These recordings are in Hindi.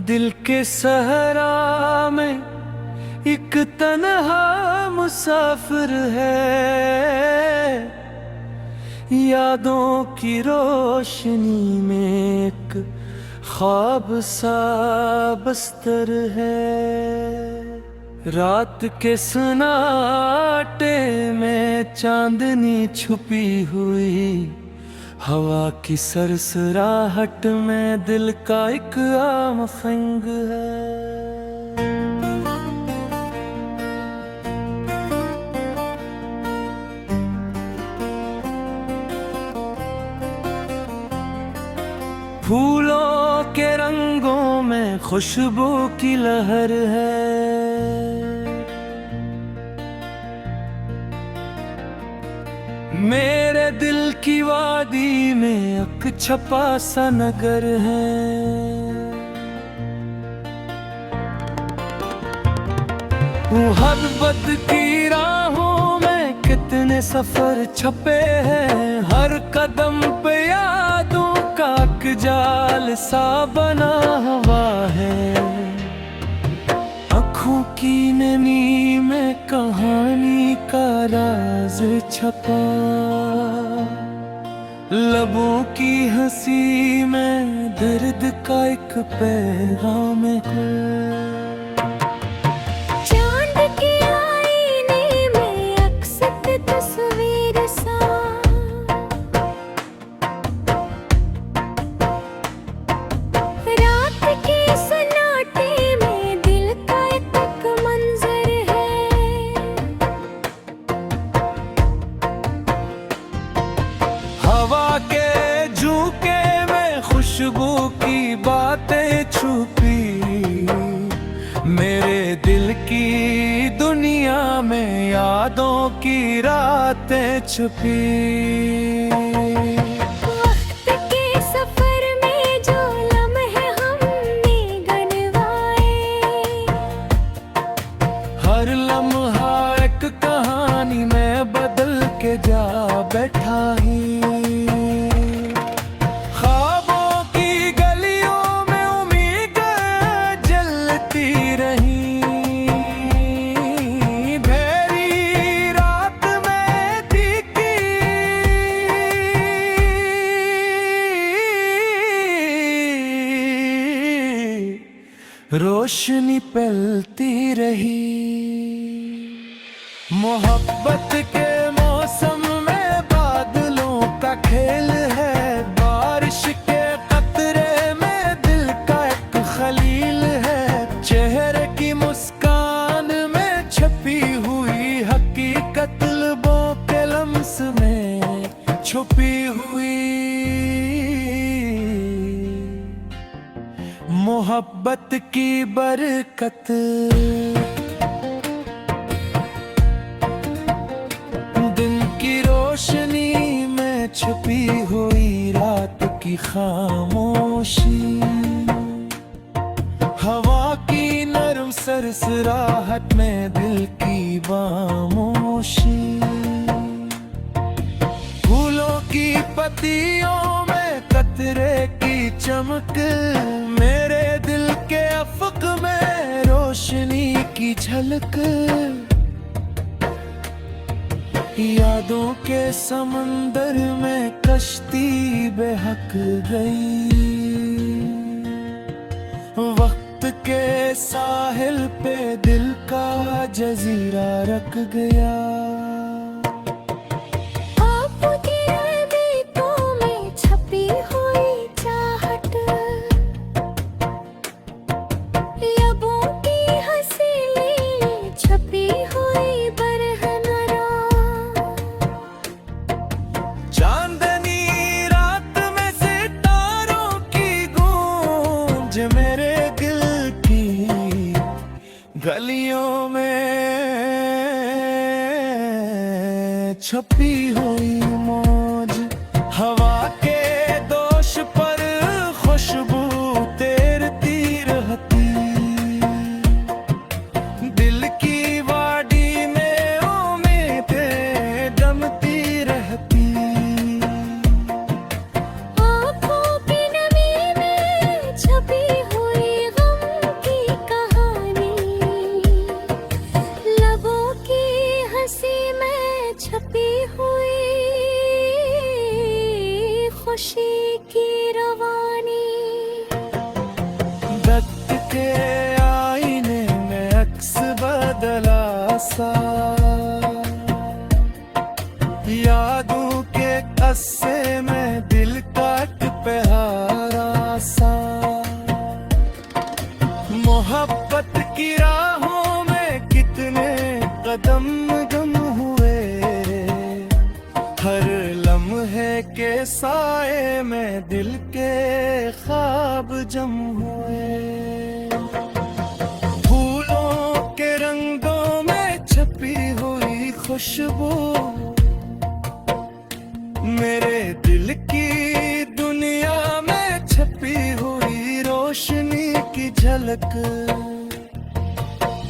दिल के सहरा में एक तन्हा मुसाफिर है, यादों की रोशनी में एक ख्वाब सा बस्तर है। रात के सन्नाटे में चांदनी छुपी हुई, हवा की सरसराहट में दिल का एक आम फंग है। फूलों के रंगों में खुशबू की लहर है, मेरे दिल की वादी में अक छपा सा नगर है। मोहब्बत की राहों में कितने सफर छपे हैं, हर कदम पे यादों का जाल सा बना हुआ है। आँखों की नमी में कहानी का राज छपा, लबों की हंसी में दर्द का एक पैगाम है। हवा के झोंके में खुशबू की बातें छुपी, मेरे दिल की दुनिया में यादों की रातें छुपी। वक्त के सफर में जो लम्हे हमने गनवाए, हर लम्हा एक कहानी में बदल के जा बैठा ही। रोशनी फैलती रही, मोहब्बत के मौसम में बादलों का खेल है। बारिश के कतरे में दिल का एक खलील है, चेहरे की मुस्कान में छपी हुई हकीकत लबों के लम्स में छुपी हुई। मोहब्बत की बरकत दिन की रोशनी में छुपी हुई रात की खामोशी, हवा की नरम सरसराहट में दिल की खामोशी। फूलों की पत्तियों में कतरे की चमक, मेरे दिल के अफक में रोशनी की झलक। यादों के समंदर में कश्ती बेहक गई, वक्त के साहिल पे दिल का जजीरा रख गया। मेरे दिल की गलियों में छपी हुई मौज, हवा के दोष पर खुशबू तैरती रहती। दिल की वादी में सा, यादों के कस्से में दिल का एक प्यारा सा। मोहब्बत की राहों में कितने कदम गम हुए, हर लम्हे के साए में दिल के ख्वाब जम हुए। फूलों के रंगों में छपी हुई खुशबू, मेरे दिल की दुनिया में छपी हुई रोशनी की झलक।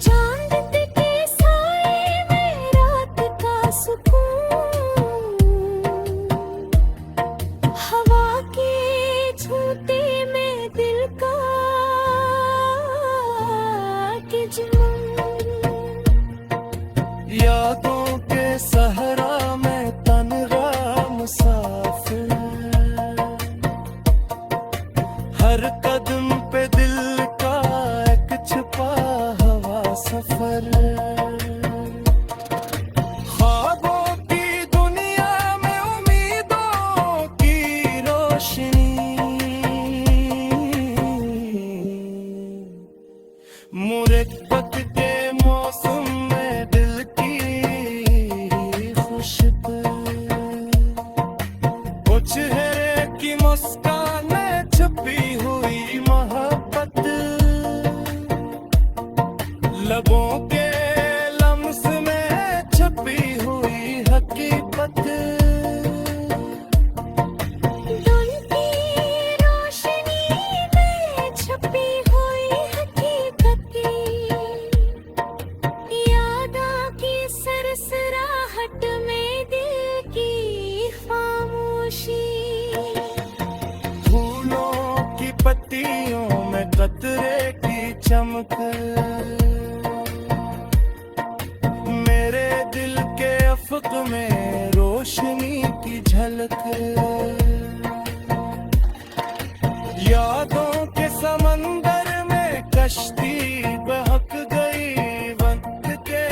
चांद के साए में रात का सुकून, हवा के छूते में दिल का के जुनून। यादों के सहरा में तन्हा मुसाफिर, हर कदम पे दिल का एक छुपा हुआ सफर। ख्वाबों की दुनिया में उम्मीदों की रोशनी, मुरब्बत के मौसम में दिल की खुशबू, चेहरे की मुस्कान में छुपी हुई मोहब्बत, लबों के लम्स में छुपी हुई हकीकत। धुन की रोशनी में छुपी हुई हकीकत, यादों की सरसराहट में दिल की खामोशी। फूलों की पत्तियों में कतरे की चमक, मेरे दिल के अफक में रोशनी की झलक। यादों के समंदर में कश्ती बहक गई वक्त के।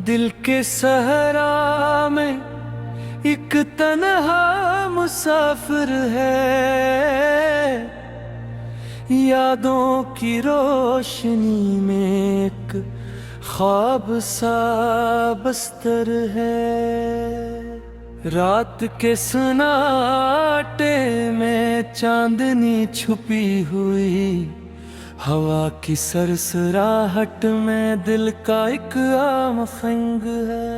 दिल के सहरा में एक तन्हा मुसाफिर है, यादों की रोशनी में एक ख्वाब सा बस्तर है। रात के सन्नाटे में चांदनी छुपी हुई, हवा की सरसराहट में दिल का एक आम खंग है।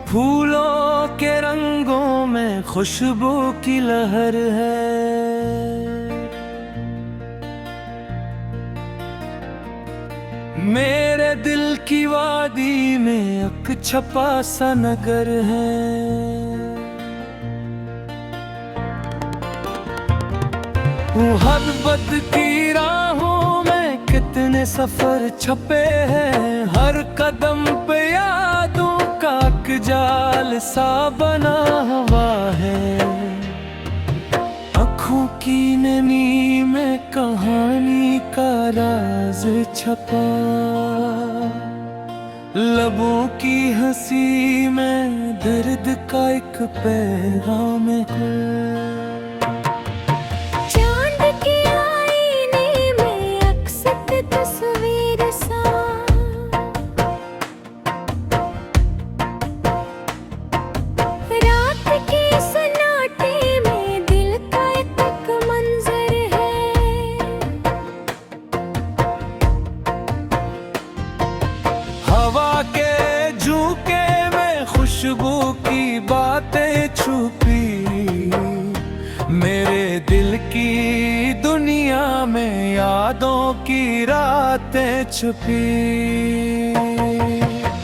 फूलों के रंगों में खुशबू की लहर है, मेरे दिल की वादी में एक छपा सा नगर है। मोहब्बत की राहों में कितने सफर छपे हैं, हर कदम पे यादों का एक जाल सा बना हुआ है। आँखों की नमी में कहानी का राज छपा, लबों की हंसी में दर्द का एक पैगाम है। चांद के आईने में अक्सर तस्वीर सा, रात के सन्नाटे में दिल का एक मंजर है। हवा के झोंके में खुशबू की बातें छुपी, मेरे दिल की दुनिया में यादों की रातें छुपी।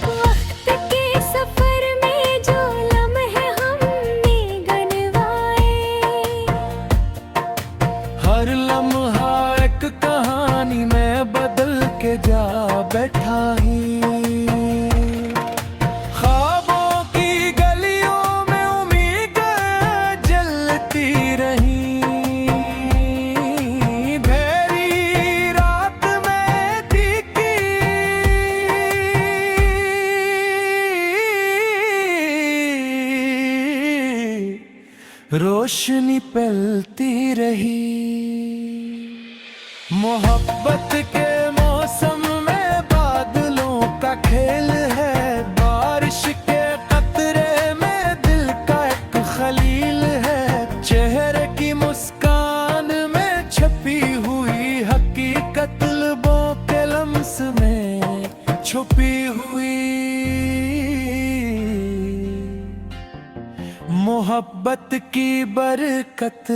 वक्त के सफर में जो लम्हे हमने गनवाए, हर हर लम्हा एक कहानी में बदल के जा बैठा ही। ख्वाबों की गलियों में उम्मीदें जलती रही, भेरी रात में तीखी रोशनी फैलती रही। मोहब्बत के मौसम में बादलों का खेल है, बारिश के कतरे में दिल का एक खलील है। चेहरे की मुस्कान में छपी हुई हकीकत, लबों के लम्स में छुपी हुई। मोहब्बत की बरकत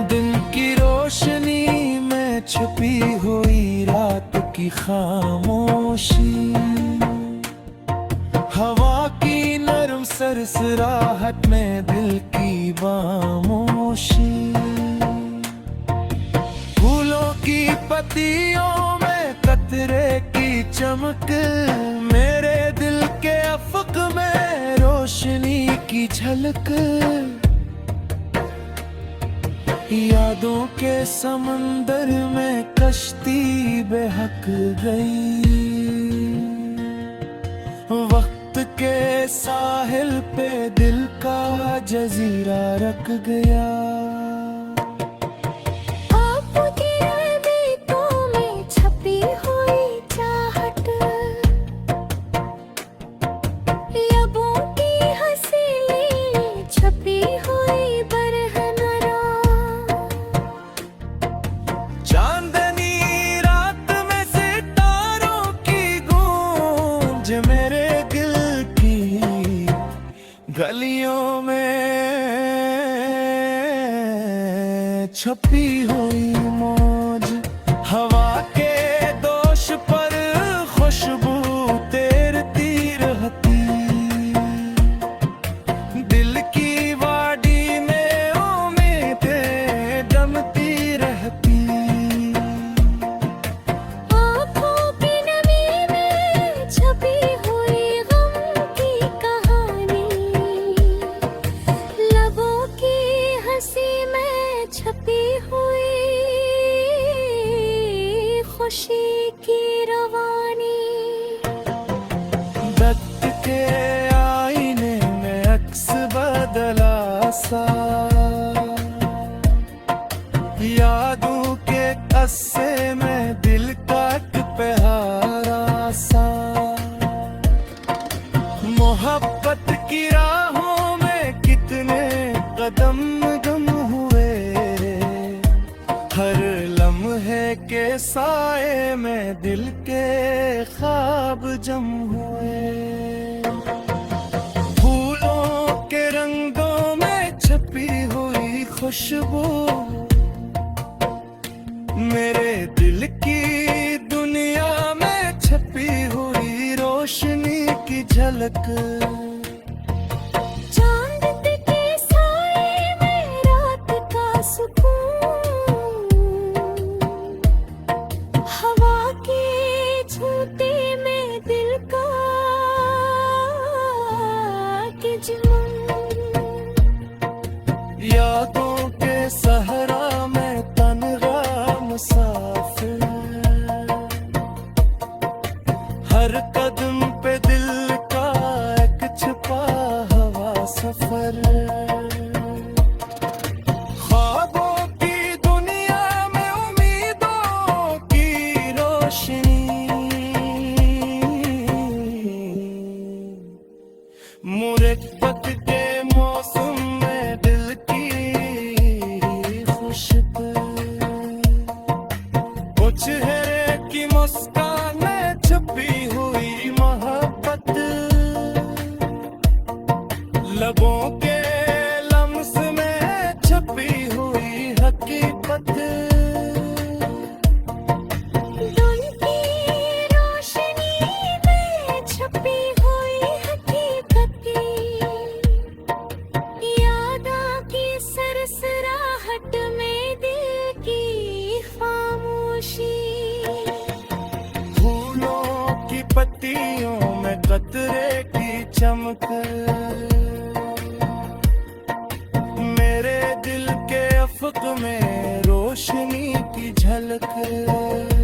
दिन की रोशनी में छुपी हुई रात की खामोशी, हवा की नरम सरसराहट में दिल की खामोशी, फूलों की पत्तियों में कतरे की चमक, मेरे दिल के अफक में रोशनी की झलक। यादों के समंदर में कश्ती बेहक गई, वक्त के साहिल पे दिल का जजीरा रख गया। मेरे दिल की गलियों में छपी हुई मौज, हवा के दोष पर खुशबू तैरती रहती, दिल की वाडी में उम्मीदें जमती रहती। खुशी की रवानी दत्त के आईने में अक्स बदला सा, यादों के कस्से में दिल का एक प्यारा सा। मोहब्बत की राहों में कितने कदम गम हुए, हर लम्हे के साए में दिल के ख्वाब जम हुए। फूलों के रंगों में छपी हुई खुशबू, मेरे दिल की दुनिया में छपी हुई रोशनी की झलक। यादों के सहरा में तन्हा मुसाफिर, हर कदम पे दिल का एक छुपा हुआ सफर। ख्वाबों की दुनिया में उम्मीदों की रोशनी, मुरब्बत के मौसम में दिल की खुशबू, चेहरे की मुस्कान में छुपी हुई मोहब्बत, लबों के लम्स में छपी हुई हकीकत। छपी हुई हकीकत, बादलों में कतरे की चमक, मेरे दिल के अफक में रोशनी की झलक।